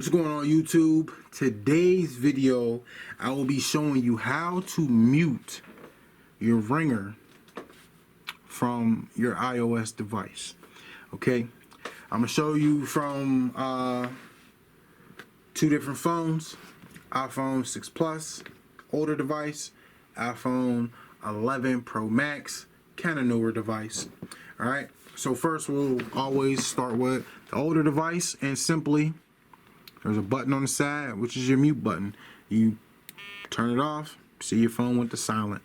What's going on YouTube? Today's video I will be showing you how to mute your ringer from your iOS device. Okay, I'm gonna show you from two different phones: iPhone 6 Plus, older device, iPhone 11 Pro Max, kind of newer device. Alright, so first we'll always start with the older device, and simply there's a button on the side, which is your mute button. You turn it off, see your phone went to silent.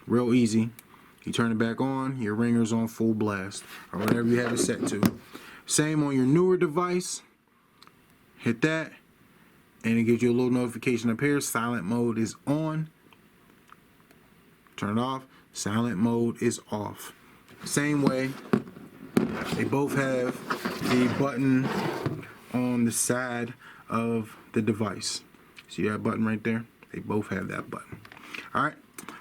Real easy. You turn it back on, your ringer's on full blast, or whatever you have it set to. Same on your newer device. Hit that, and it gives you a little notification up here. Silent mode is on. Turn it off. Silent mode is off. Same way, they both have the button on the side of the device. See that button right there? They both have that button. Alright,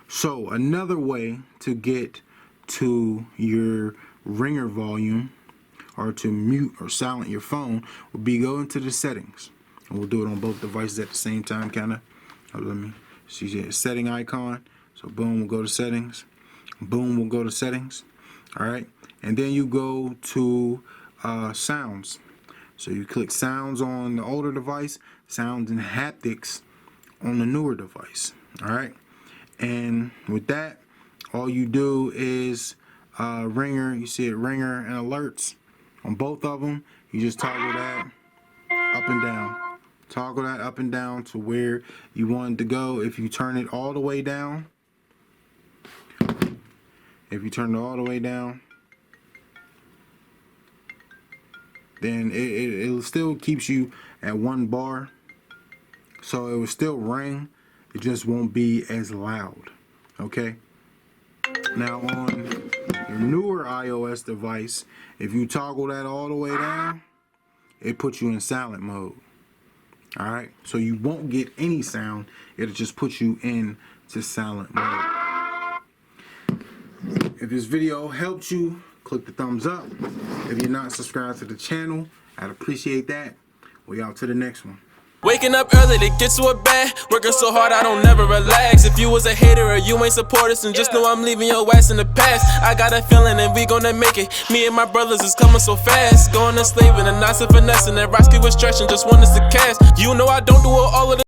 so another way to get to your ringer volume, or to mute or silent your phone, would be go into the settings. And we'll do it on both devices at the same time, kinda. Let me see the setting icon. So boom, we'll go to settings. Boom, we'll go to settings. Alright, and then you go to sounds. So you click sounds on the older device, sounds and haptics on the newer device. Alright, and with that, all you do is ringer. You see it, ringer and alerts on both of them. You just toggle that up and down. Toggle that up and down to where you want it to go. If you turn it all the way down, then it still keeps you at 1 bar, so it will still ring, it just won't be as loud. Okay, now on your newer iOS device, if you toggle that all the way down, it puts you in silent mode. Alright, so you won't get any sound, it'll just put you into silent mode. If this video helped you, click the thumbs up. If you're not subscribed to the channel, I'd appreciate that. We out to the next one. Waking up early to get to a bed, working so hard I don't never relax. If you was a hater or you ain't support us, and just know I'm leaving your ass in the past. I got a feeling and we gonna make it. Me and my brothers is coming so fast. Going to slaving and not so finessing. That Roski was stretching, just want us to cast. You know I don't do all of the